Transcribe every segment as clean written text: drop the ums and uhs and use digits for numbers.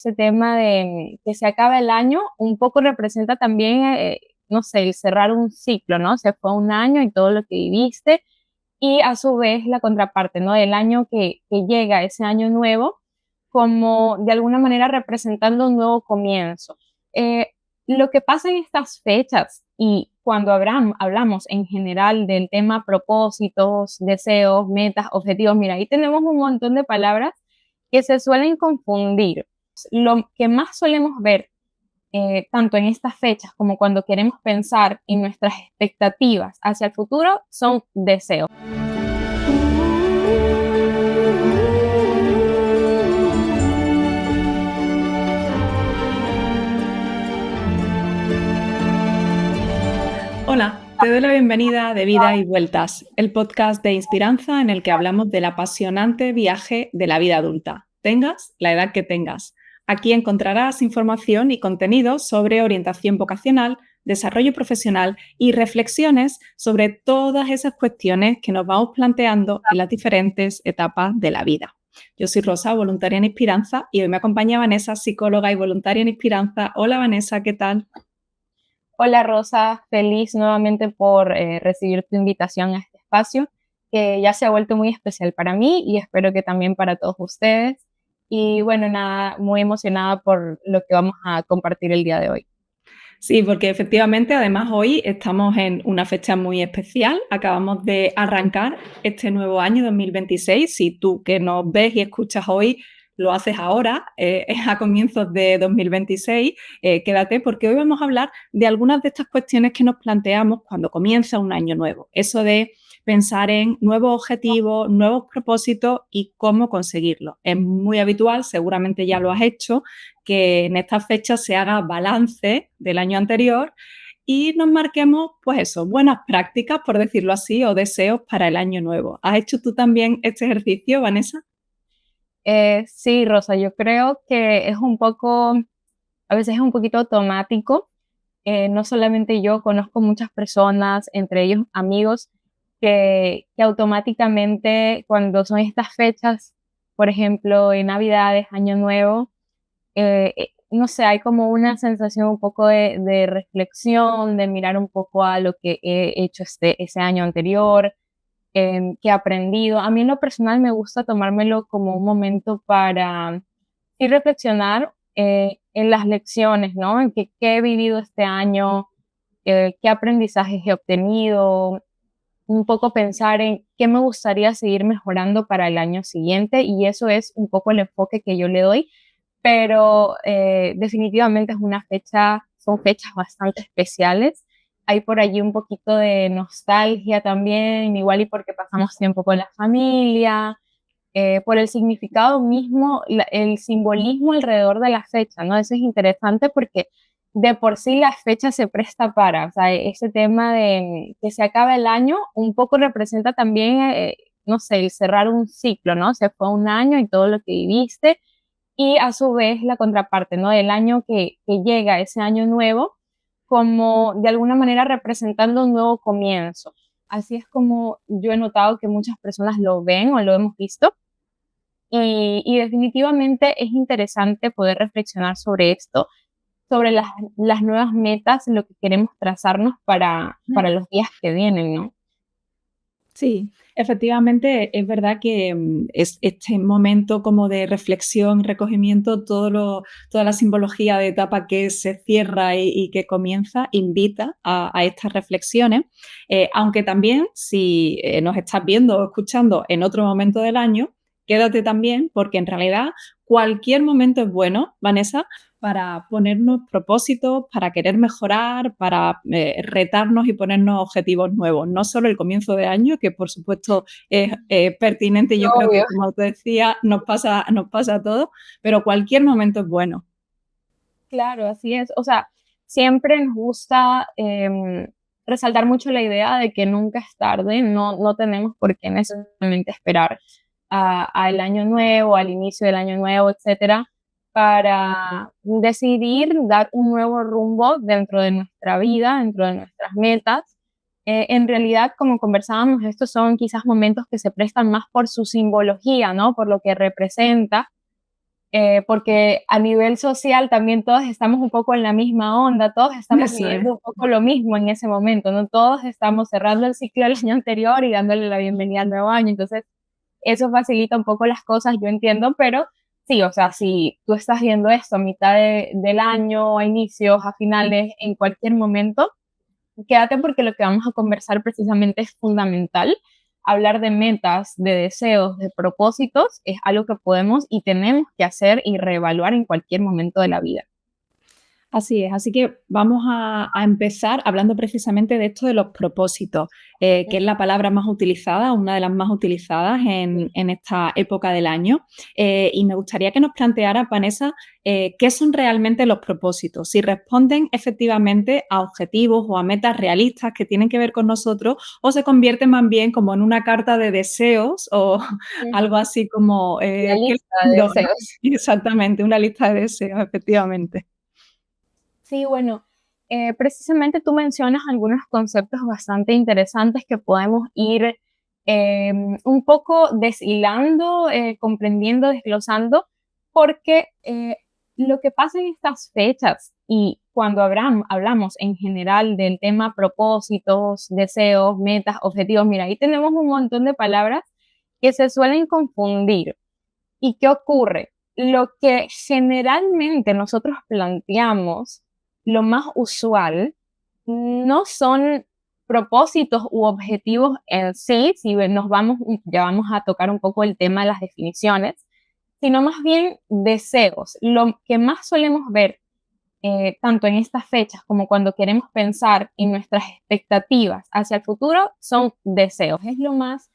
Ese tema de que se acaba el año un poco representa también, no sé, el cerrar un ciclo, ¿no? Se fue un año y todo lo que viviste, y a su vez la contraparte, ¿no? El año que llega, ese año nuevo, como de alguna manera representando un nuevo comienzo. Eh, lo que pasa en estas fechas y cuando hablamos en general del tema propósitos, deseos, metas, objetivos, mira, ahí tenemos un montón de palabras que se suelen confundir. Lo que más solemos ver, tanto en estas fechas como cuando queremos pensar en nuestras expectativas hacia el futuro, son deseos. Hola, te doy la bienvenida a De Vida y Vueltas, el podcast de Inspiranza en el que hablamos del apasionante viaje de la vida adulta, tengas la edad que tengas. Aquí encontrarás información y contenido sobre orientación vocacional, desarrollo profesional y reflexiones sobre todas esas cuestiones que nos vamos planteando en las diferentes etapas de la vida. Yo soy Rosa, voluntaria en Inspiranza, y hoy me acompaña Vanessa, psicóloga y voluntaria en Inspiranza. Hola Vanessa, ¿qué tal? Hola Rosa, feliz nuevamente por recibir tu invitación a este espacio, que ya se ha vuelto muy especial para mí y espero que también para todos ustedes. Y bueno, nada, muy emocionada por lo que vamos a compartir el día de hoy. Sí, porque efectivamente, además hoy estamos en una fecha muy especial. Acabamos de arrancar este nuevo año 2026. Si tú que nos ves y escuchas hoy lo haces ahora, a comienzos de 2026, quédate porque hoy vamos a hablar de algunas de estas cuestiones que nos planteamos cuando comienza un año nuevo. Eso de pensar en nuevos objetivos, nuevos propósitos y cómo conseguirlos. Es muy habitual, seguramente ya lo has hecho, que en estas fechas se haga balance del año anterior y nos marquemos, pues eso, buenas prácticas, por decirlo así, o deseos para el año nuevo. ¿Has hecho tú también este ejercicio, Vanessa? Sí, Rosa, yo creo que es un poco, a veces es un poquito automático. No solamente yo, conozco muchas personas, entre ellos amigos, que automáticamente cuando son estas fechas, por ejemplo, en Navidades, Año Nuevo, no sé, hay como una sensación un poco de reflexión, de mirar un poco a lo que he hecho ese año anterior, que he aprendido. A mí en lo personal me gusta tomármelo como un momento para ir reflexionar en las lecciones, ¿no? En qué he vivido este año, qué aprendizajes he obtenido, un poco pensar en qué me gustaría seguir mejorando para el año siguiente, y eso es un poco el enfoque que yo le doy, pero definitivamente es una fecha, son fechas bastante especiales. Hay por allí un poquito de nostalgia también, igual y porque pasamos tiempo con la familia, por el significado mismo, el simbolismo alrededor de la fecha, ¿no? Eso es interesante porque de por sí la fecha se presta para, o sea, ese tema de que se acaba el año un poco representa también, no sé, el cerrar un ciclo, ¿no? Se fue un año y todo lo que viviste, y a su vez la contraparte, ¿no? El año que llega, ese año nuevo, como de alguna manera representando un nuevo comienzo. Así es como yo he notado que muchas personas lo ven o lo hemos visto. Y definitivamente es interesante poder reflexionar sobre esto, sobre las nuevas metas, lo que queremos trazarnos para los días que vienen, ¿no? Sí, efectivamente es verdad que es este momento como de reflexión, recogimiento, toda la simbología de etapa que se cierra y que comienza, invita a estas reflexiones, aunque también si nos estás viendo o escuchando en otro momento del año, quédate también porque en realidad cualquier momento es bueno, Vanessa, para ponernos propósitos, para querer mejorar, para retarnos y ponernos objetivos nuevos. No solo el comienzo de año, que por supuesto es pertinente, y yo creo que, Obvio. como te decía, nos pasa a todos, pero cualquier momento es bueno. Claro, así es. O sea, siempre nos gusta resaltar mucho la idea de que nunca es tarde, no tenemos por qué necesariamente esperar al año nuevo, al inicio del año nuevo, etcétera, para decidir dar un nuevo rumbo dentro de nuestra vida, dentro de nuestras metas. En realidad, como conversábamos, estos son quizás momentos que se prestan más por su simbología, ¿no? Por lo que representa, porque a nivel social también todos estamos un poco en la misma onda, todos estamos Eso es. viviendo un poco lo mismo en ese momento, ¿no? Todos estamos cerrando el ciclo del año anterior y dándole la bienvenida al nuevo año, entonces eso facilita un poco las cosas, yo entiendo, pero sí, o sea, si tú estás viendo esto a mitad del año, a inicios, a finales, en cualquier momento, quédate porque lo que vamos a conversar precisamente es fundamental. Hablar de metas, de deseos, de propósitos es algo que podemos y tenemos que hacer y reevaluar en cualquier momento de la vida. Así es, así que vamos a empezar hablando precisamente de esto de los propósitos, que es la palabra más utilizada, una de las más utilizadas en esta época del año. Y me gustaría que nos planteara, Vanessa, qué son realmente los propósitos, si responden efectivamente a objetivos o a metas realistas que tienen que ver con nosotros o se convierten más bien como en una carta de deseos o algo así como... La ¿qué lista le de pido, no? deseos. Exactamente, una lista de deseos, efectivamente. Sí, bueno, precisamente tú mencionas algunos conceptos bastante interesantes que podemos ir un poco deshilando, comprendiendo, desglosando, porque lo que pasa en estas fechas y cuando hablamos en general del tema propósitos, deseos, metas, objetivos, mira, ahí tenemos un montón de palabras que se suelen confundir. ¿Y qué ocurre? Lo que generalmente nosotros planteamos, lo más usual, no son propósitos u objetivos en sí, si ya vamos a tocar un poco el tema de las definiciones, sino más bien deseos. Lo que más solemos ver, tanto en estas fechas como cuando queremos pensar en nuestras expectativas hacia el futuro, son deseos. Es lo más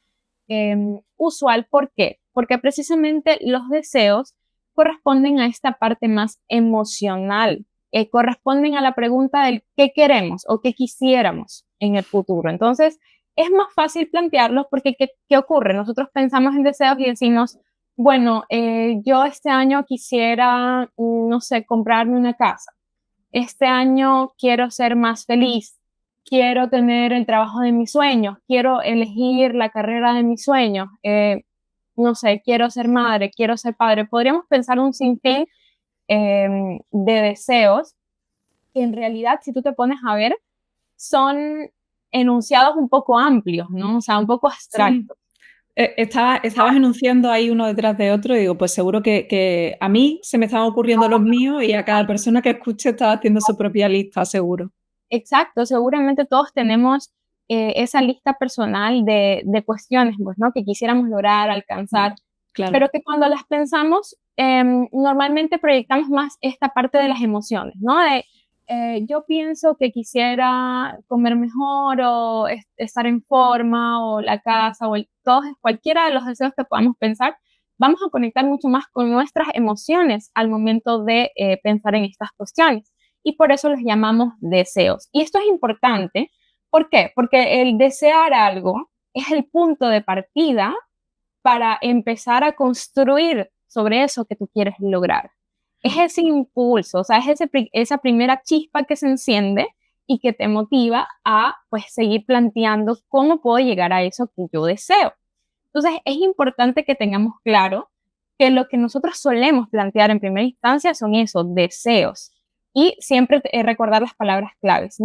usual. ¿Por qué? Porque precisamente los deseos corresponden a esta parte más emocional, corresponden a la pregunta del qué queremos o qué quisiéramos en el futuro. Entonces, es más fácil plantearlos porque ¿qué ocurre? Nosotros pensamos en deseos y decimos, bueno, yo este año quisiera, no sé, comprarme una casa. Este año quiero ser más feliz, quiero tener el trabajo de mis sueños, quiero elegir la carrera de mis sueños, no sé, quiero ser madre, quiero ser padre. Podríamos pensar un sinfín de deseos que en realidad, si tú te pones a ver, son enunciados un poco amplios, ¿no? O sea, un poco Sí. abstractos. Estabas enunciando ahí uno detrás de otro y digo, pues seguro que a mí se me estaban ocurriendo los míos y a cada persona que escuche estaba haciendo su propia lista, seguro. Exacto, seguramente todos tenemos esa lista personal de cuestiones, pues, ¿no? Que quisiéramos lograr, alcanzar, Claro. pero que cuando las pensamos, normalmente proyectamos más esta parte de las emociones, ¿no? Yo pienso que quisiera comer mejor o estar en forma o la casa o cualquiera de los deseos que podamos pensar, vamos a conectar mucho más con nuestras emociones al momento de pensar en estas cuestiones y por eso los llamamos deseos. Y esto es importante, ¿por qué? Porque el desear algo es el punto de partida para empezar a construir sobre eso que tú quieres lograr. Es ese impulso, o sea, es esa primera chispa que se enciende y que te motiva a pues seguir planteando cómo puedo llegar a eso que yo deseo. Entonces, es importante que tengamos claro que lo que nosotros solemos plantear en primera instancia son esos deseos y siempre recordar las palabras claves.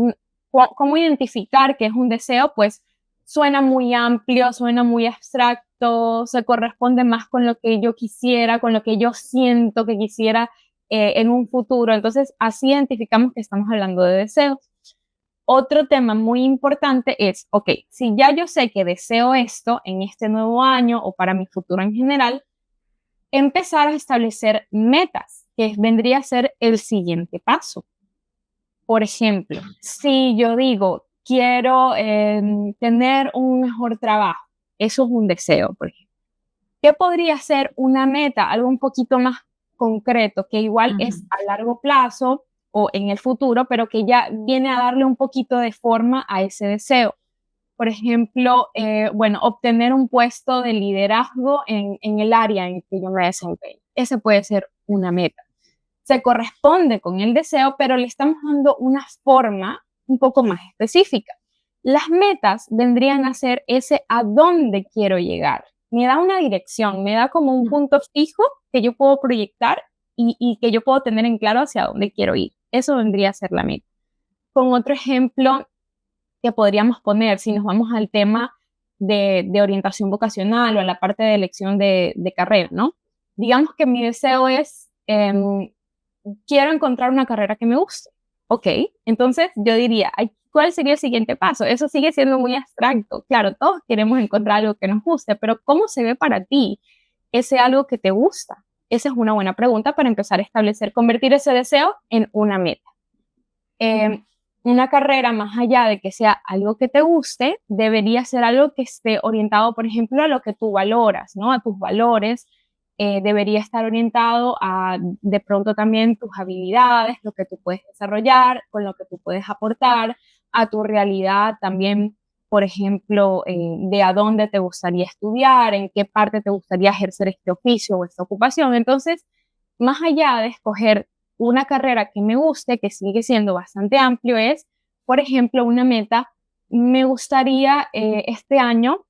¿Cómo identificar qué es un deseo? Pues suena muy amplio, suena muy abstracto, se corresponde más con lo que yo quisiera, con lo que yo siento que quisiera en un futuro. Entonces, así identificamos que estamos hablando de deseos. Otro tema muy importante es, ok, si ya yo sé que deseo esto en este nuevo año o para mi futuro en general, empezar a establecer metas, que vendría a ser el siguiente paso. Por ejemplo, si yo digo, quiero tener un mejor trabajo, eso es un deseo, por ejemplo. ¿Qué podría ser una meta, algo un poquito más concreto, que igual es a largo plazo o en el futuro, pero que ya viene a darle un poquito de forma a ese deseo? Por ejemplo, bueno, obtener un puesto de liderazgo en el área en que yo me desempeño. Ese puede ser una meta. Se corresponde con el deseo, pero le estamos dando una forma un poco más específica. Las metas vendrían a ser ese a dónde quiero llegar. me da una dirección, me da como un punto fijo que yo puedo proyectar y que yo puedo tener en claro hacia dónde quiero ir. Eso vendría a ser la meta. Con otro ejemplo que podríamos poner, si nos vamos al tema de orientación vocacional o a la parte de elección de carrera, ¿no? Digamos que mi deseo es, quiero encontrar una carrera que me guste. Ok, entonces yo diría, ¿cuál sería el siguiente paso? Eso sigue siendo muy abstracto. Claro, todos queremos encontrar algo que nos guste, pero ¿cómo se ve para ti ese algo que te gusta? Esa es una buena pregunta para empezar a establecer, convertir ese deseo en una meta. Una carrera, más allá de que sea algo que te guste, debería ser algo que esté orientado, por ejemplo, a lo que tú valoras, ¿no? A tus valores. Debería estar orientado a, de pronto, también tus habilidades, lo que tú puedes desarrollar, con lo que tú puedes aportar, a tu realidad también, por ejemplo, de a dónde te gustaría estudiar, en qué parte te gustaría ejercer este oficio o esta ocupación. Entonces, más allá de escoger una carrera que me guste, que sigue siendo bastante amplio, es, por ejemplo, una meta, me gustaría este año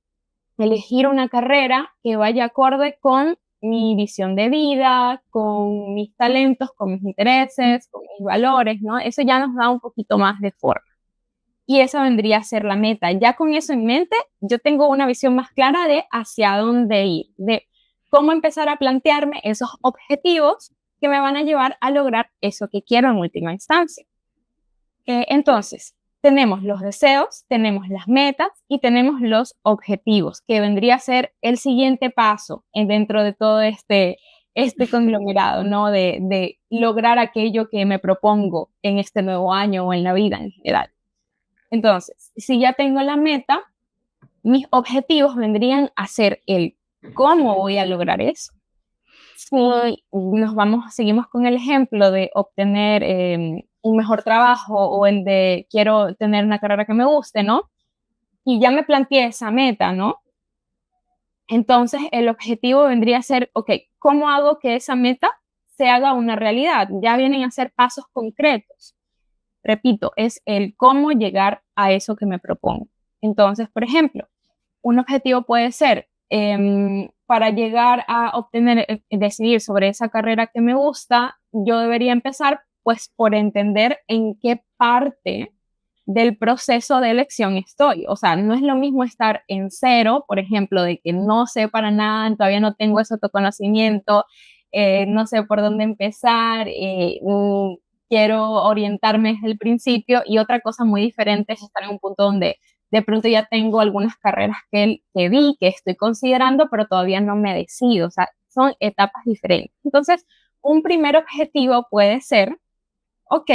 elegir una carrera que vaya acorde con mi visión de vida, con mis talentos, con mis intereses, con mis valores, ¿no? Eso ya nos da un poquito más de forma. Y esa vendría a ser la meta. Ya con eso en mente, yo tengo una visión más clara de hacia dónde ir, de cómo empezar a plantearme esos objetivos que me van a llevar a lograr eso que quiero en última instancia. Entonces, tenemos los deseos, tenemos las metas y tenemos los objetivos, que vendría a ser el siguiente paso dentro de todo este conglomerado, ¿no? De lograr aquello que me propongo en este nuevo año o en la vida en general. Entonces, si ya tengo la meta, mis objetivos vendrían a ser el cómo voy a lograr eso. Si seguimos con el ejemplo de obtener un mejor trabajo o el de quiero tener una carrera que me guste, ¿no? Y ya me planteé esa meta, ¿no? Entonces el objetivo vendría a ser, ok, ¿cómo hago que esa meta se haga una realidad? Ya vienen a ser pasos concretos. Repito, es el cómo llegar a eso que me propongo. Entonces, por ejemplo, un objetivo puede ser para llegar a obtener, decidir sobre esa carrera que me gusta, yo debería empezar pues por entender en qué parte del proceso de elección estoy. O sea, no es lo mismo estar en cero, por ejemplo, de que no sé para nada, todavía no tengo ese autoconocimiento, no sé por dónde empezar, quiero orientarme desde el principio, y otra cosa muy diferente es estar en un punto donde de pronto ya tengo algunas carreras que vi, que estoy considerando, pero todavía no me decido. O sea, son etapas diferentes. Entonces, un primer objetivo puede ser, ok,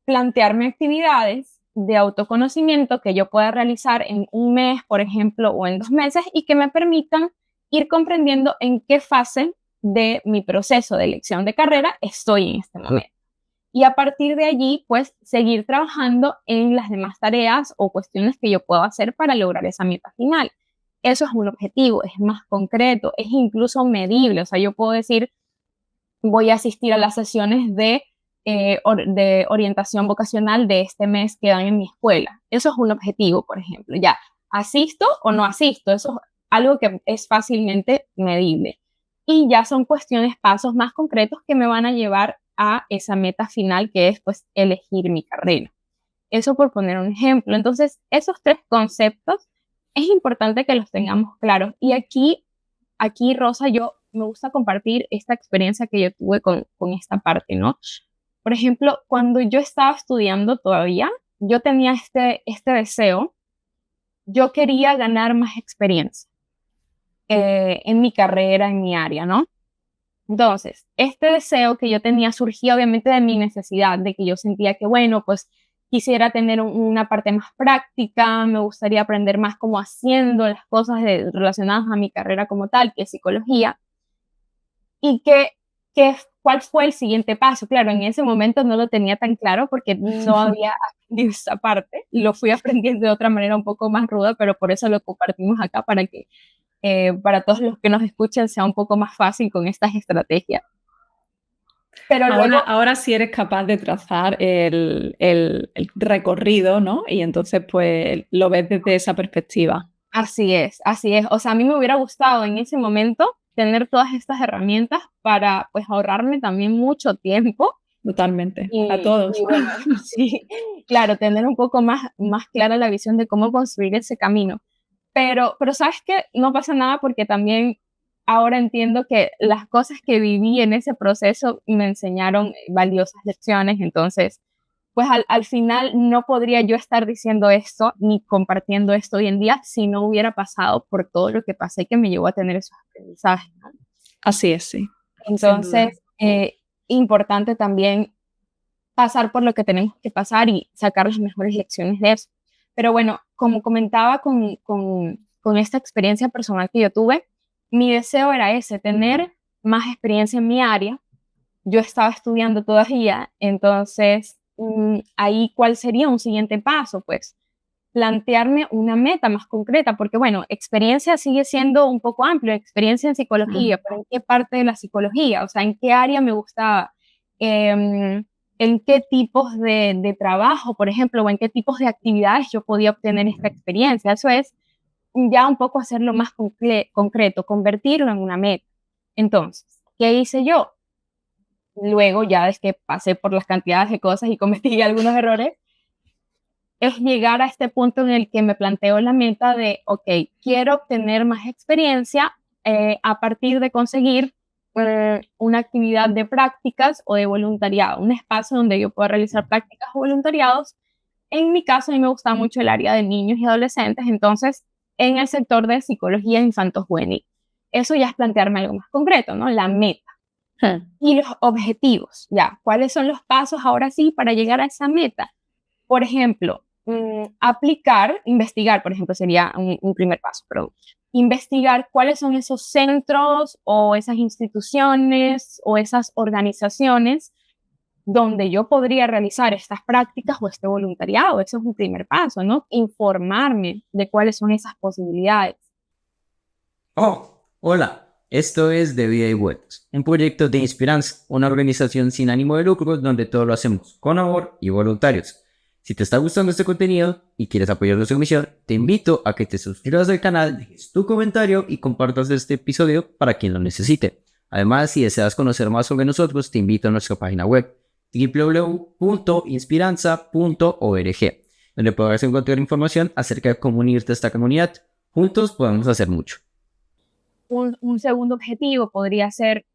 plantearme actividades de autoconocimiento que yo pueda realizar en un mes, por ejemplo, o en 2 meses, y que me permitan ir comprendiendo en qué fase de mi proceso de elección de carrera estoy en este momento. Y a partir de allí, pues seguir trabajando en las demás tareas o cuestiones que yo puedo hacer para lograr esa meta final. Eso es un objetivo, es más concreto, es incluso medible. O sea, yo puedo decir, voy a asistir a las sesiones de orientación vocacional de este mes que dan en mi escuela. Eso es un objetivo, por ejemplo. Ya, ¿asisto o no asisto? Eso es algo que es fácilmente medible. Y ya son cuestiones, pasos más concretos que me van a llevar a esa meta final, que es pues elegir mi carrera. Eso por poner un ejemplo. Entonces, esos 3 conceptos es importante que los tengamos claros. Y aquí, Rosa, yo me gusta compartir esta experiencia que yo tuve con esta parte, ¿no? Por ejemplo, cuando yo estaba estudiando todavía, yo tenía este deseo, yo quería ganar más experiencia en mi carrera, en mi área, ¿no? Entonces, este deseo que yo tenía surgía obviamente de mi necesidad, de que yo sentía que, bueno, pues quisiera tener una parte más práctica, me gustaría aprender más como haciendo las cosas relacionadas a mi carrera como tal, que es psicología, y cuál fue el siguiente paso. Claro, en ese momento no lo tenía tan claro porque no había aprendido esa parte, lo fui aprendiendo de otra manera un poco más ruda, pero por eso lo compartimos acá para que para todos los que nos escuchan sea un poco más fácil con estas estrategias. Pero luego, ahora sí eres capaz de trazar el recorrido, ¿no? Y entonces pues lo ves desde esa perspectiva. Así es, así es. O sea, a mí me hubiera gustado en ese momento tener todas estas herramientas para pues ahorrarme también mucho tiempo Totalmente, a y todos. bueno, sí, claro, tener un poco más clara la visión de cómo construir ese camino. Pero sabes que no pasa nada porque también ahora entiendo que las cosas que viví en ese proceso me enseñaron valiosas lecciones, entonces pues al final no podría yo estar diciendo esto ni compartiendo esto hoy en día si no hubiera pasado por todo lo que pasé que me llevó a tener esos aprendizajes, ¿no? Así es, sí, sin duda. Entonces, importante también pasar por lo que tenemos que pasar y sacar las mejores lecciones de eso. Pero bueno, como comentaba con esta experiencia personal que yo tuve, mi deseo era ese, tener más experiencia en mi área. Yo estaba estudiando todavía, entonces ahí cuál sería un siguiente paso, pues plantearme una meta más concreta, porque bueno, experiencia sigue siendo un poco amplio, experiencia en psicología, pero ¿en qué parte de la psicología? O sea, ¿en qué área me gustaba? ¿En qué tipos de trabajo, por ejemplo, o en qué tipos de actividades yo podía obtener esta experiencia? Eso es ya un poco hacerlo más concreto, convertirlo en una meta. Entonces, ¿qué hice yo? Luego, ya es que pasé por las cantidades de cosas y cometí algunos errores, es llegar a este punto en el que me planteo la meta de, ok, quiero obtener más experiencia a partir de conseguir una actividad de prácticas o de voluntariado, un espacio donde yo pueda realizar prácticas o voluntariados. En mi caso, a mí me gusta mucho el área de niños y adolescentes, entonces en el sector de psicología infanto-juvenil. Eso ya es plantearme algo más concreto, ¿no? La meta. Y los objetivos, ya, ¿cuáles son los pasos ahora sí para llegar a esa meta? Por ejemplo, aplicar, investigar, por ejemplo, sería un primer paso, pero investigar cuáles son esos centros o esas instituciones o esas organizaciones donde yo podría realizar estas prácticas o este voluntariado. Eso es un primer paso, ¿no? Informarme de cuáles son esas posibilidades. Oh, hola, esto es De Vida y Vueltas, un proyecto de Inspiranza, una organización sin ánimo de lucro donde todo lo hacemos con amor y voluntarios. Si te está gustando este contenido y quieres apoyar nuestra misión, te invito a que te suscribas al canal, dejes tu comentario y compartas este episodio para quien lo necesite. Además, si deseas conocer más sobre nosotros, te invito a nuestra página web www.inspiranza.org, donde podrás encontrar información acerca de cómo unirte a esta comunidad. Juntos podemos hacer mucho. Un segundo objetivo podría ser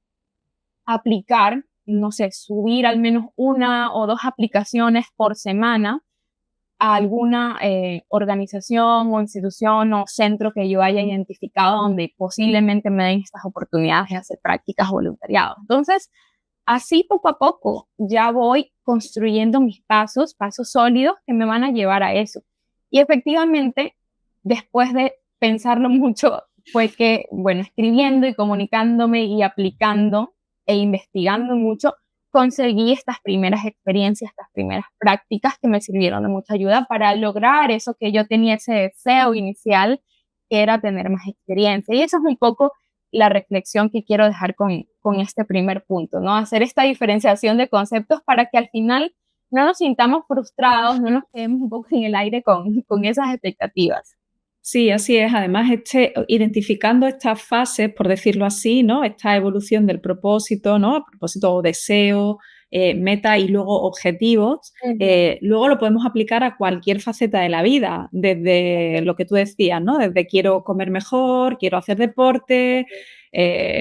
aplicar, no sé, subir al menos una o dos aplicaciones por semana a alguna organización o institución o centro que yo haya identificado donde posiblemente me den estas oportunidades de hacer prácticas o voluntariado. Entonces, así poco a poco ya voy construyendo mis pasos sólidos que me van a llevar a eso. Y efectivamente, después de pensarlo mucho, fue que, bueno, escribiendo y comunicándome y aplicando e investigando mucho, conseguí estas primeras experiencias, estas primeras prácticas que me sirvieron de mucha ayuda para lograr eso que yo tenía, ese deseo inicial, que era tener más experiencia. Y eso es un poco la reflexión que quiero dejar con este primer punto, ¿no? Hacer esta diferenciación de conceptos para que al final no nos sintamos frustrados, no nos quedemos un poco en el aire con esas expectativas. Sí, así es. Además, identificando estas fases, por decirlo así, ¿no? Esta evolución del propósito, ¿no? Propósito o deseo, meta y luego objetivos, luego lo podemos aplicar a cualquier faceta de la vida, desde lo que tú decías, ¿no? Desde quiero comer mejor, quiero hacer deporte,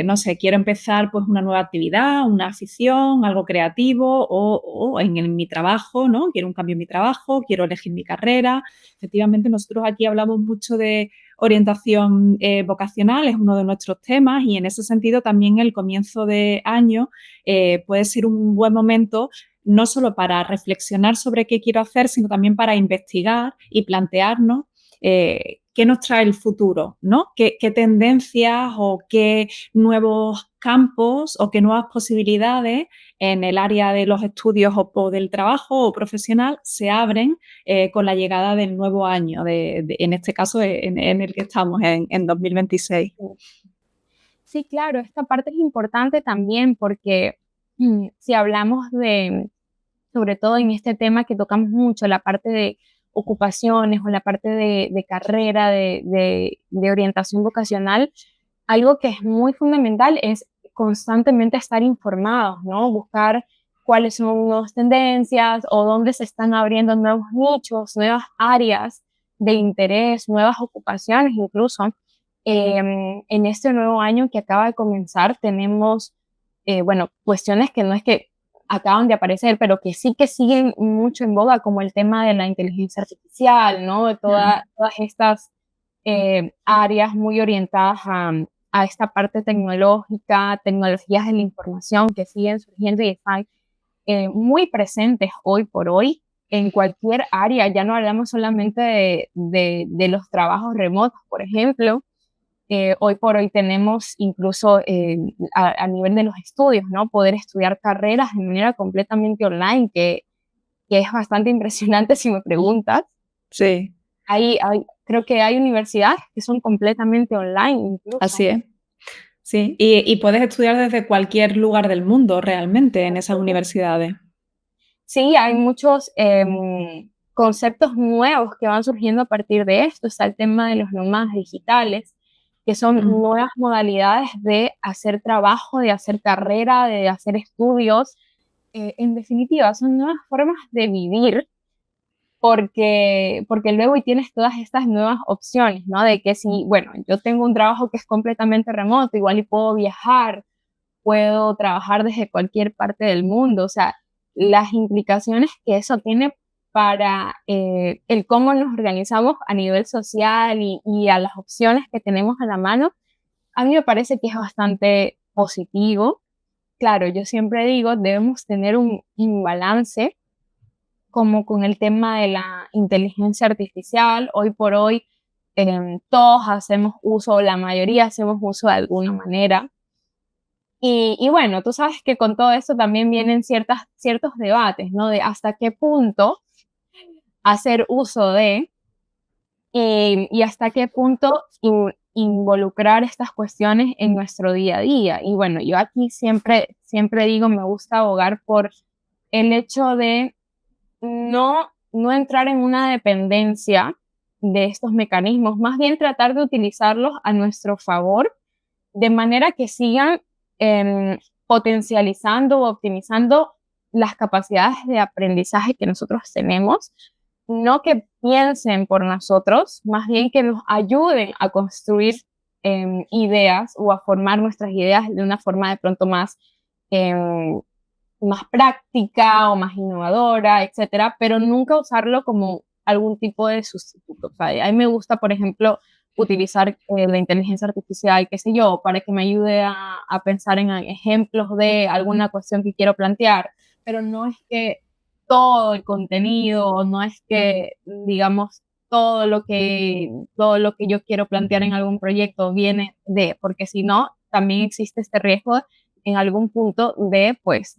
no sé, quiero empezar pues una nueva actividad, una afición, algo creativo o en mi trabajo, ¿no? Quiero un cambio en mi trabajo, quiero elegir mi carrera. Efectivamente, nosotros aquí hablamos mucho de orientación vocacional, es uno de nuestros temas y en ese sentido también el comienzo de año puede ser un buen momento no solo para reflexionar sobre qué quiero hacer, sino también para investigar y plantearnos qué nos trae el futuro, ¿no? ¿Qué tendencias o qué nuevos campos o qué nuevas posibilidades en el área de los estudios o del trabajo o profesional se abren con la llegada del nuevo año, en este caso en el que estamos, en 2026. Sí, claro, esta parte es importante también porque si hablamos de, sobre todo en este tema que tocamos mucho, la parte de ocupaciones o en la parte de carrera, de orientación vocacional, algo que es muy fundamental es constantemente estar informados, ¿no? Buscar cuáles son nuevas tendencias o dónde se están abriendo nuevos nichos, nuevas áreas de interés, nuevas ocupaciones incluso. En este nuevo año que acaba de comenzar tenemos, bueno, cuestiones que no es que acaban de aparecer, pero que sí que siguen mucho en boga, como el tema de la inteligencia artificial, ¿no? De todas estas áreas muy orientadas a esta parte tecnológica, tecnologías de la información que siguen surgiendo y están muy presentes hoy por hoy en cualquier área. Ya no hablamos solamente de los trabajos remotos, por ejemplo. Hoy por hoy tenemos incluso a nivel de los estudios, ¿no? Poder estudiar carreras de manera completamente online, que es bastante impresionante si me preguntas. Sí. Creo que hay universidades que son completamente online incluso. Así es. Sí, y puedes estudiar desde cualquier lugar del mundo realmente en esas universidades. Sí, hay muchos conceptos nuevos que van surgiendo a partir de esto. Está el tema de los nómadas digitales, que son nuevas modalidades de hacer trabajo, de hacer carrera, de hacer estudios. En definitiva, son nuevas formas de vivir porque luego y tienes todas estas nuevas opciones, ¿no? De que si, bueno, yo tengo un trabajo que es completamente remoto, igual y puedo viajar, puedo trabajar desde cualquier parte del mundo, o sea, las implicaciones que eso tiene para el cómo nos organizamos a nivel social y a las opciones que tenemos a la mano, a mí me parece que es bastante positivo. Claro, yo siempre digo, debemos tener un balance como con el tema de la inteligencia artificial. Hoy por hoy todos hacemos uso, la mayoría hacemos uso de alguna manera. Y bueno, tú sabes que con todo esto también vienen ciertos debates, ¿no? De hasta qué punto hacer uso de y hasta qué punto involucrar estas cuestiones en nuestro día a día. Y bueno, yo aquí siempre digo, me gusta abogar por el hecho de no entrar en una dependencia de estos mecanismos, más bien tratar de utilizarlos a nuestro favor, de manera que sigan potencializando o optimizando las capacidades de aprendizaje que nosotros tenemos, no que piensen por nosotros, más bien que nos ayuden a construir ideas o a formar nuestras ideas de una forma de pronto más práctica o más innovadora, etcétera, pero nunca usarlo como algún tipo de sustituto. O sea, a mí me gusta, por ejemplo, utilizar la inteligencia artificial, qué sé yo, para que me ayude a pensar en ejemplos de alguna cuestión que quiero plantear, pero no es que todo el contenido, no es que, digamos, todo lo que yo quiero plantear en algún proyecto viene porque si no, también existe este riesgo en algún punto de, pues,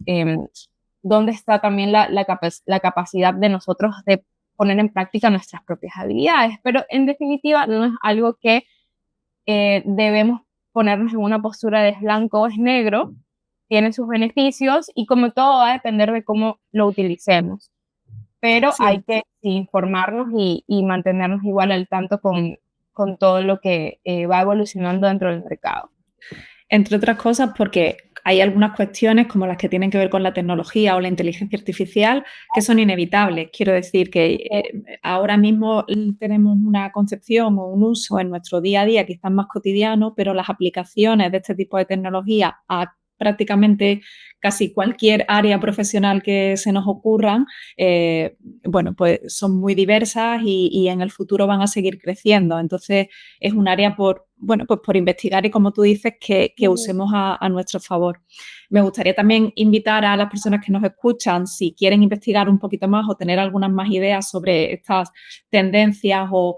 dónde está también la capacidad de nosotros de poner en práctica nuestras propias habilidades. Pero en definitiva no es algo que debemos ponernos en una postura de es blanco o es negro, tiene sus beneficios y como todo va a depender de cómo lo utilicemos. Pero sí, hay que informarnos y mantenernos igual al tanto con todo lo que va evolucionando dentro del mercado. Entre otras cosas porque hay algunas cuestiones como las que tienen que ver con la tecnología o la inteligencia artificial que son inevitables. Quiero decir que ahora mismo tenemos una concepción o un uso en nuestro día a día quizás más cotidiano, pero las aplicaciones de este tipo de tecnología a prácticamente casi cualquier área profesional que se nos ocurran, bueno, pues son muy diversas y en el futuro van a seguir creciendo. Entonces, es un área por investigar y, como tú dices, que usemos a nuestro favor. Me gustaría también invitar a las personas que nos escuchan, si quieren investigar un poquito más o tener algunas más ideas sobre estas tendencias o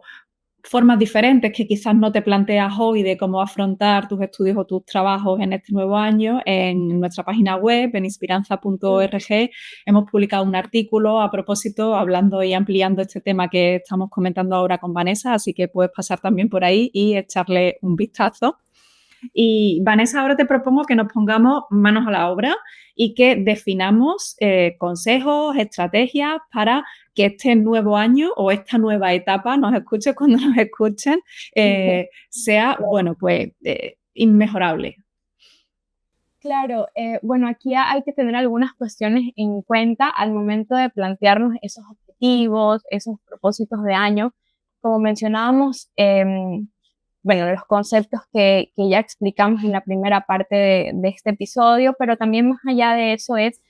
formas diferentes que quizás no te planteas hoy de cómo afrontar tus estudios o tus trabajos en este nuevo año, en nuestra página web, en inspiranza.org, hemos publicado un artículo a propósito, hablando y ampliando este tema que estamos comentando ahora con Vanessa, así que puedes pasar también por ahí y echarle un vistazo. Y Vanessa, ahora te propongo que nos pongamos manos a la obra y que definamos consejos, estrategias para que este nuevo año o esta nueva etapa, nos escuches cuando nos escuchen, sea, bueno, pues inmejorable. Claro, bueno, aquí hay que tener algunas cuestiones en cuenta al momento de plantearnos esos objetivos, esos propósitos de año. Como mencionábamos, bueno, los conceptos que ya explicamos en la primera parte de este episodio, pero también más allá de eso es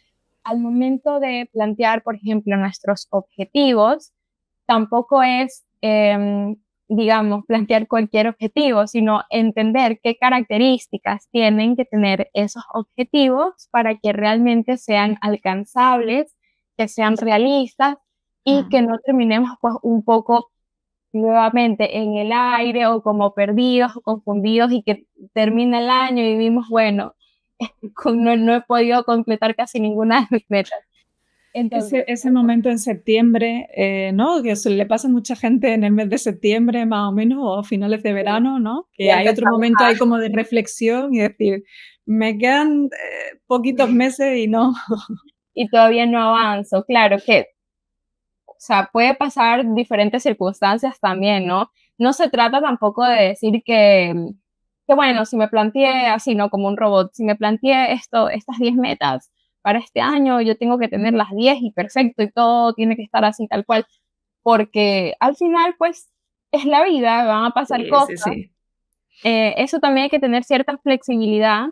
al momento de plantear, por ejemplo, nuestros objetivos, tampoco es, digamos, plantear cualquier objetivo, sino entender qué características tienen que tener esos objetivos para que realmente sean alcanzables, que sean realistas y que no terminemos pues un poco nuevamente en el aire o como perdidos o confundidos y que termina el año y vimos, bueno, no he podido completar casi ninguna de mis metas. Entonces, ese momento en septiembre, ¿no? Que eso le pasa a mucha gente en el mes de septiembre, más o menos, o finales de verano, ¿no? Que hay otro momento ahí como de reflexión y decir, me quedan poquitos meses y no. Y todavía no avanzo. Claro que, o sea, puede pasar diferentes circunstancias también, ¿no? No se trata tampoco de decir que bueno, si me planteé así, ¿no? Como un robot, si me planteé estas 10 metas para este año, yo tengo que tener las 10 y perfecto y todo tiene que estar así tal cual, porque al final, pues, es la vida, van a pasar cosas. Sí. Eso también hay que tener cierta flexibilidad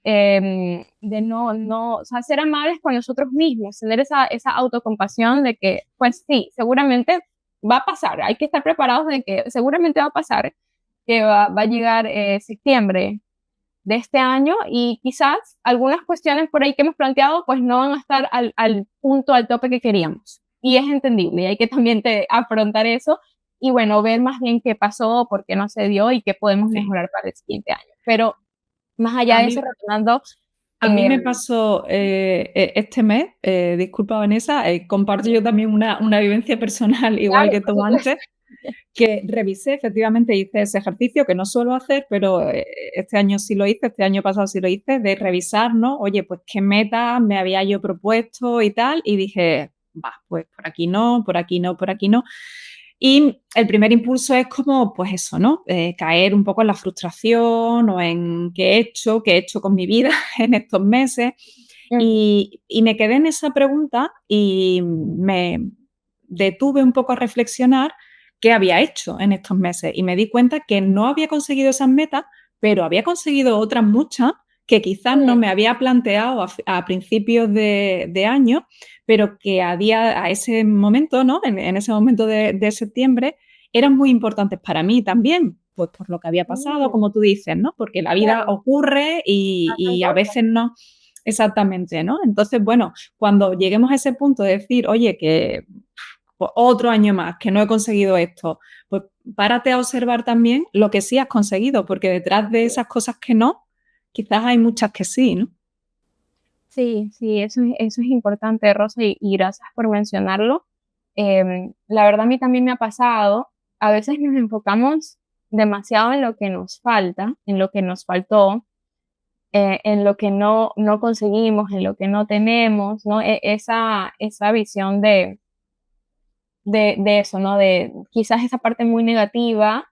de o sea, ser amables con nosotros mismos, tener esa autocompasión de que, pues sí, seguramente va a pasar, hay que estar preparados de que seguramente va a pasar, que va a llegar septiembre de este año y quizás algunas cuestiones por ahí que hemos planteado pues no van a estar al punto, al tope que queríamos. Y es entendible, y hay que también afrontar eso y bueno, ver más bien qué pasó, por qué no se dio y qué podemos mejorar para el siguiente año. Pero más allá de eso, retomando... A mí me pasó este mes, disculpa Vanessa, comparto yo también una vivencia personal igual que tú antes, que revisé, efectivamente hice ese ejercicio que no suelo hacer, pero este año sí lo hice, este año pasado sí lo hice, de revisar, ¿no? Oye, pues qué metas me había yo propuesto y tal, y dije, va, pues por aquí no, por aquí no, por aquí no. Y el primer impulso es como, pues eso, ¿no? Caer un poco en la frustración o en qué he hecho con mi vida en estos meses. Y me quedé en esa pregunta y me detuve un poco a reflexionar qué había hecho en estos meses. Y me di cuenta que no había conseguido esas metas, pero había conseguido otras muchas que quizás no me había planteado a principios de año, pero que a ese momento, ¿no? En ese momento de septiembre, eran muy importantes para mí también, pues por lo que había pasado, como tú dices, ¿no? Porque la vida ocurre y a veces no. Exactamente, ¿no? Entonces, bueno, cuando lleguemos a ese punto de decir, oye, que pues, otro año más, que no he conseguido esto, pues párate a observar también lo que sí has conseguido, porque detrás de esas cosas que no, quizás hay muchas que sí, ¿no? Sí, eso es importante, Rosa, y gracias por mencionarlo. La verdad a mí también me ha pasado, a veces nos enfocamos demasiado en lo que nos falta, en lo que nos faltó, en lo que no conseguimos, en lo que no tenemos, ¿no? Esa visión de eso, ¿no? De quizás esa parte muy negativa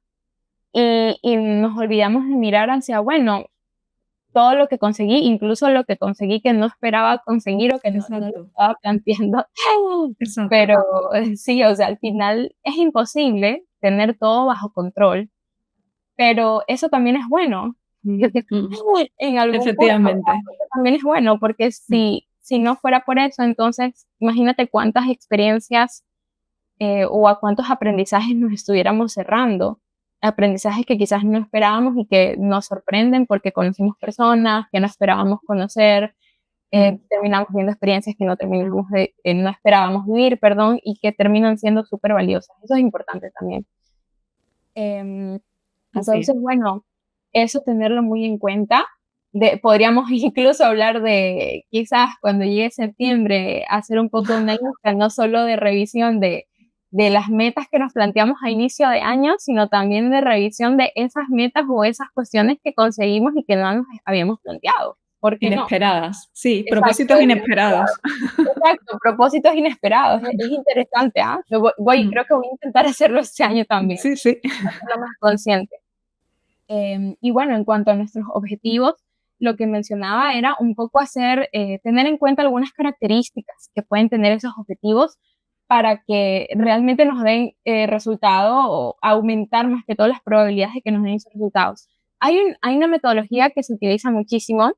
y nos olvidamos de mirar hacia, bueno, todo lo que conseguí, incluso lo que conseguí que no esperaba conseguir o que no lo estaba planteando. Exacto. Pero sí, o sea, al final es imposible tener todo bajo control, pero eso también es bueno. En algún Efectivamente. punto también es bueno, porque si no fuera por eso, entonces imagínate cuántas experiencias o a cuántos aprendizajes nos estuviéramos cerrando. Aprendizajes que quizás no esperábamos y que nos sorprenden porque conocimos personas que no esperábamos conocer, terminamos viendo experiencias que no esperábamos vivir, perdón, y que terminan siendo súper valiosas. Eso es importante también. Entonces, bueno, eso tenerlo muy en cuenta. Podríamos incluso hablar de, quizás cuando llegue septiembre, hacer un poco una lista, no solo de revisión de de las metas que nos planteamos a inicio de año, sino también de revisión de esas metas o esas cuestiones que conseguimos y que no nos habíamos planteado. ¿Por qué no? Inesperadas, sí, Exacto, propósitos inesperados. Exacto, propósitos inesperados. Es interesante, ¿ah? Creo que voy a intentar hacerlo este año también. Sí, sí. Hacerlo más consciente. Y bueno, en cuanto a nuestros objetivos, lo que mencionaba era un poco tener en cuenta algunas características que pueden tener esos objetivos para que realmente nos den resultado o aumentar más que todo las probabilidades de que nos den esos resultados. Hay una metodología que se utiliza muchísimo,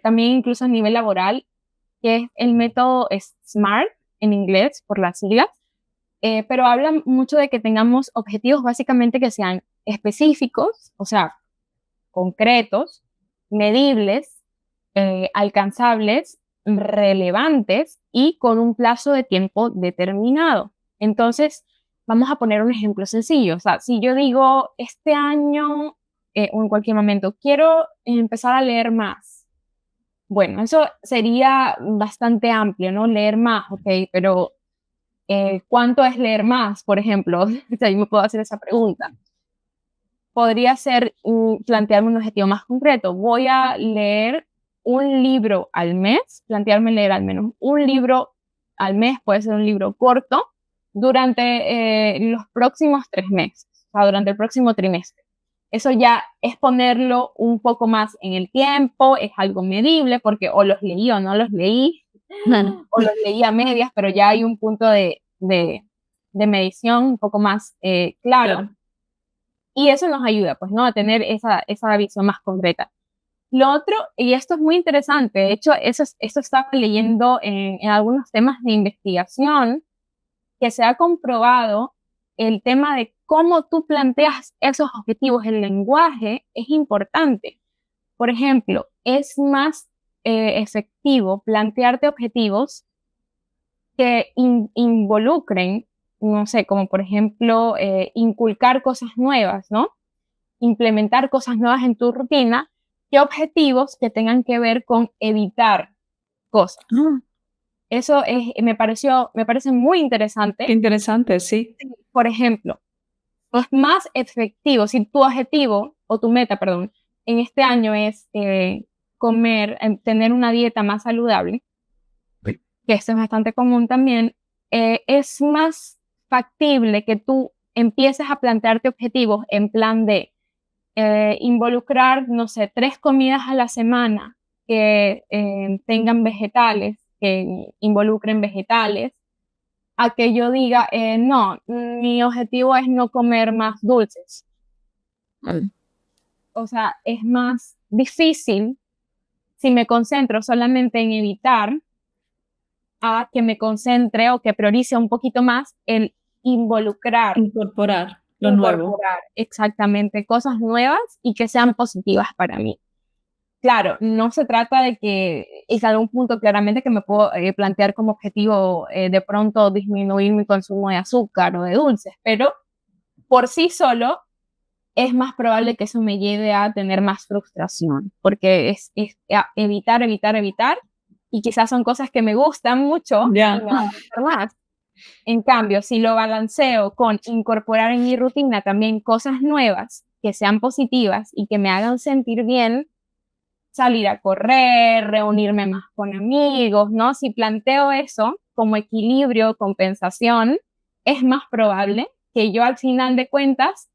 también incluso a nivel laboral, que es el método SMART en inglés, por las siglas, pero habla mucho de que tengamos objetivos básicamente que sean específicos, o sea, concretos, medibles, alcanzables, relevantes y con un plazo de tiempo determinado. Entonces, vamos a poner un ejemplo sencillo. O sea, si yo digo, este año o en cualquier momento, quiero empezar a leer más. Bueno, eso sería bastante amplio, ¿no? Leer más, ok, pero ¿cuánto es leer más, por ejemplo? Ahí me puedo hacer esa pregunta. Podría ser plantearme un objetivo más concreto. Voy a leer un libro al mes, plantearme leer al menos un libro al mes, puede ser un libro corto, durante los próximos 3 meses, o sea, durante el próximo trimestre. Eso ya es ponerlo un poco más en el tiempo, es algo medible, porque o los leí o no los leí, o los leí a medias, pero ya hay un punto de medición un poco más claro. Y eso nos ayuda, pues, ¿no? A tener esa visión más concreta. Lo otro, y esto es muy interesante, de hecho, esto estaba leyendo en algunos temas de investigación, que se ha comprobado el tema de cómo tú planteas esos objetivos, el lenguaje es importante. Por ejemplo, es más efectivo plantearte objetivos que involucren, no sé, como por ejemplo, inculcar cosas nuevas, ¿no? Implementar cosas nuevas en tu rutina, que objetivos que tengan que ver con evitar cosas. Eso me parece muy interesante. Qué interesante, sí. Por ejemplo, es más efectivo si tu objetivo o tu meta, perdón, en este año es tener una dieta más saludable, que esto es bastante común también, es más factible que tú empieces a plantearte objetivos en plan de involucrar, no sé, 3 comidas a la semana que tengan vegetales, que involucren vegetales, a que yo diga, no, mi objetivo es no comer más dulces. O sea, es más difícil si me concentro solamente en evitar a que me concentre o que priorice un poquito más el incorporar lo nuevo. Exactamente, cosas nuevas y que sean positivas para mí. Claro, no se trata de que es algún punto claramente que me puedo plantear como objetivo de pronto disminuir mi consumo de azúcar o de dulces, pero por sí solo es más probable que eso me lleve a tener más frustración, porque es evitar, y quizás son cosas que me gustan mucho y me van a gustar más. En cambio, si lo balanceo con incorporar en mi rutina también cosas nuevas que sean positivas y que me hagan sentir bien, salir a correr, reunirme más con amigos, ¿no? Si planteo eso como equilibrio, compensación, es más probable que yo al final de cuentas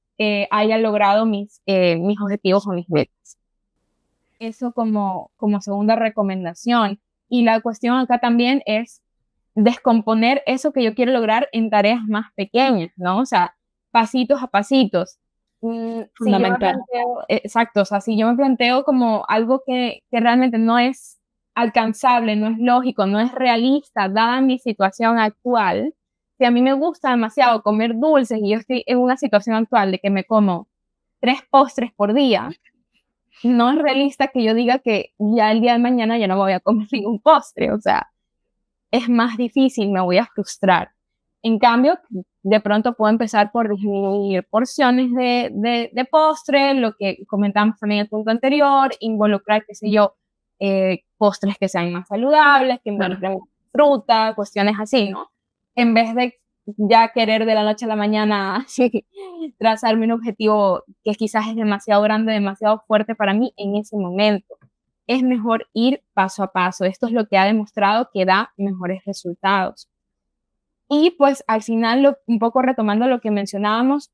haya logrado mis objetivos o mis metas. Eso como segunda recomendación. Y la cuestión acá también es descomponer eso que yo quiero lograr en tareas más pequeñas, ¿no? O sea, pasitos a pasitos. Fundamental. Exacto, o sea, si yo me planteo como algo que realmente no es alcanzable, no es lógico, no es realista, dada mi situación actual, si a mí me gusta demasiado comer dulces y yo estoy en una situación actual de que me como 3 postres por día, no es realista que yo diga que ya el día de mañana ya no voy a comer ningún postre, o sea, es más difícil, me voy a frustrar. En cambio, de pronto puedo empezar por disminuir porciones de postre, lo que comentamos también en el punto anterior, involucrar, qué sé yo, postres que sean más saludables, que involucren fruta, cuestiones así, ¿no? En vez de ya querer de la noche a la mañana trazarme un objetivo que quizás es demasiado grande, demasiado fuerte para mí en ese momento. Es mejor ir paso a paso. Esto es lo que ha demostrado que da mejores resultados. Y pues al final, un poco retomando lo que mencionábamos,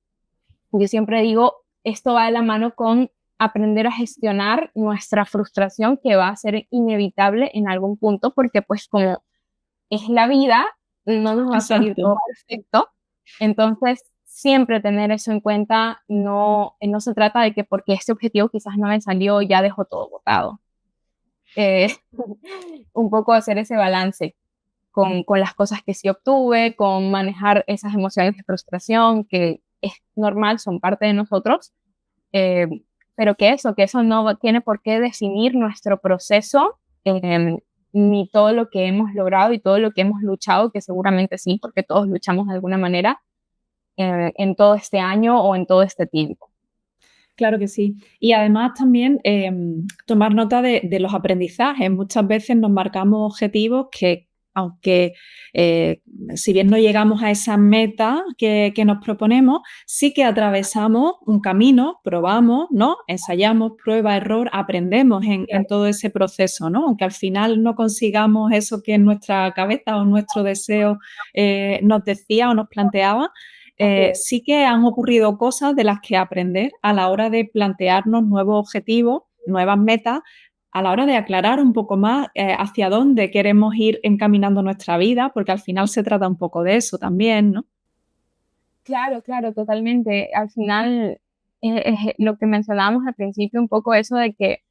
yo siempre digo, esto va de la mano con aprender a gestionar nuestra frustración, que va a ser inevitable en algún punto, porque pues como es la vida, no nos va a salir todo perfecto. Entonces, siempre tener eso en cuenta, no se trata de que porque este objetivo quizás no me salió, ya dejo todo botado. Un poco hacer ese balance con las cosas que sí obtuve, con manejar esas emociones de frustración, que es normal, son parte de nosotros, pero que eso no tiene por qué definir nuestro proceso, ni todo lo que hemos logrado y todo lo que hemos luchado, que seguramente sí, porque todos luchamos de alguna manera en todo este año o en todo este tiempo. Claro que sí. Y además también tomar nota de los aprendizajes. Muchas veces nos marcamos objetivos que, aunque si bien no llegamos a esa meta que nos proponemos, sí que atravesamos un camino, probamos, ¿no? Ensayamos, prueba, error, aprendemos en todo ese proceso, ¿no? Aunque al final no consigamos eso que en nuestra cabeza o nuestro deseo nos decía o nos planteaba, sí que han ocurrido cosas de las que aprender a la hora de plantearnos nuevos objetivos, nuevas metas, a la hora de aclarar un poco más hacia dónde queremos ir encaminando nuestra vida, porque al final se trata un poco de eso también, ¿no? Claro, claro, totalmente. Al final, lo que mencionábamos al principio, un poco eso de que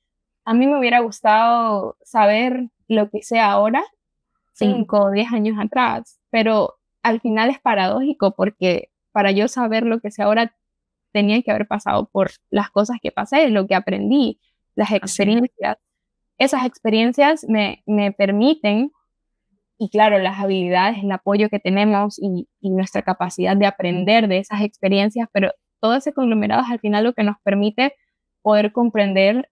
a mí me hubiera gustado saber lo que sé ahora, 5 o 10 años atrás, pero al final es paradójico porque para yo saber lo que sé ahora tenía que haber pasado por las cosas que pasé, lo que aprendí, las experiencias. Esas experiencias me permiten, y claro, las habilidades, el apoyo que tenemos y nuestra capacidad de aprender de esas experiencias, pero todo ese conglomerado es al final lo que nos permite poder comprender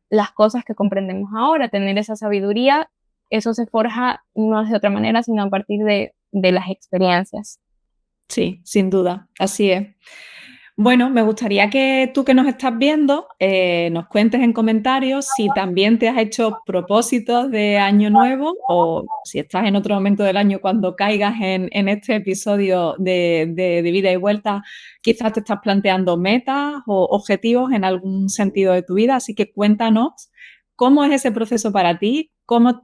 las cosas que comprendemos ahora, tener esa sabiduría. Eso se forja no de otra manera, sino a partir de las experiencias. Sí, sin duda, así es. Bueno, me gustaría que tú que nos estás viendo nos cuentes en comentarios si también te has hecho propósitos de año nuevo o si estás en otro momento del año cuando caigas en este episodio de Vida y Vuelta, quizás te estás planteando metas o objetivos en algún sentido de tu vida. Así que cuéntanos cómo es ese proceso para ti,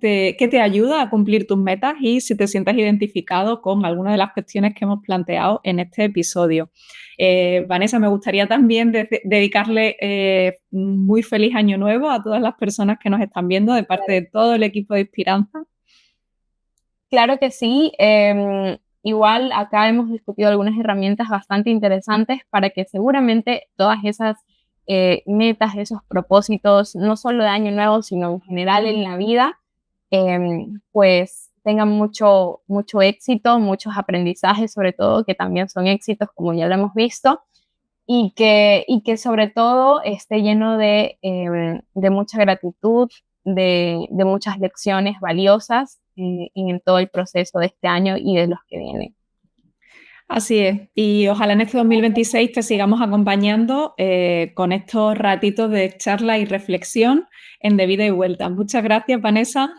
qué te ayuda a cumplir tus metas y si te sientes identificado con alguna de las cuestiones que hemos planteado en este episodio. Vanessa, me gustaría también dedicarle muy feliz año nuevo a todas las personas que nos están viendo de parte de todo el equipo de Inspiranza. Claro que sí. Igual acá hemos discutido algunas herramientas bastante interesantes para que seguramente todas esas metas, esos propósitos, no solo de año nuevo, sino en general en la vida, pues tengan mucho éxito, muchos aprendizajes, sobre todo, que también son éxitos, como ya lo hemos visto, y que sobre todo esté lleno de mucha gratitud, de muchas lecciones valiosas en todo el proceso de este año y de los que vienen. Así es, y ojalá en este 2026 te sigamos acompañando con estos ratitos de charla y reflexión en De Vida y Vuelta. Muchas gracias, Vanessa.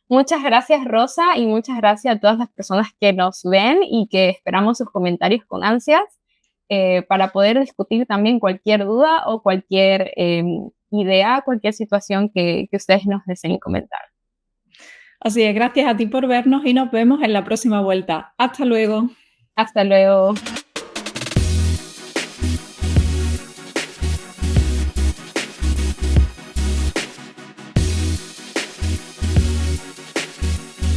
Muchas gracias, Rosa, y muchas gracias a todas las personas que nos ven y que esperamos sus comentarios con ansias para poder discutir también cualquier duda o cualquier idea, cualquier situación que ustedes nos deseen comentar. Así es, gracias a ti por vernos y nos vemos en la próxima vuelta. Hasta luego. Hasta luego.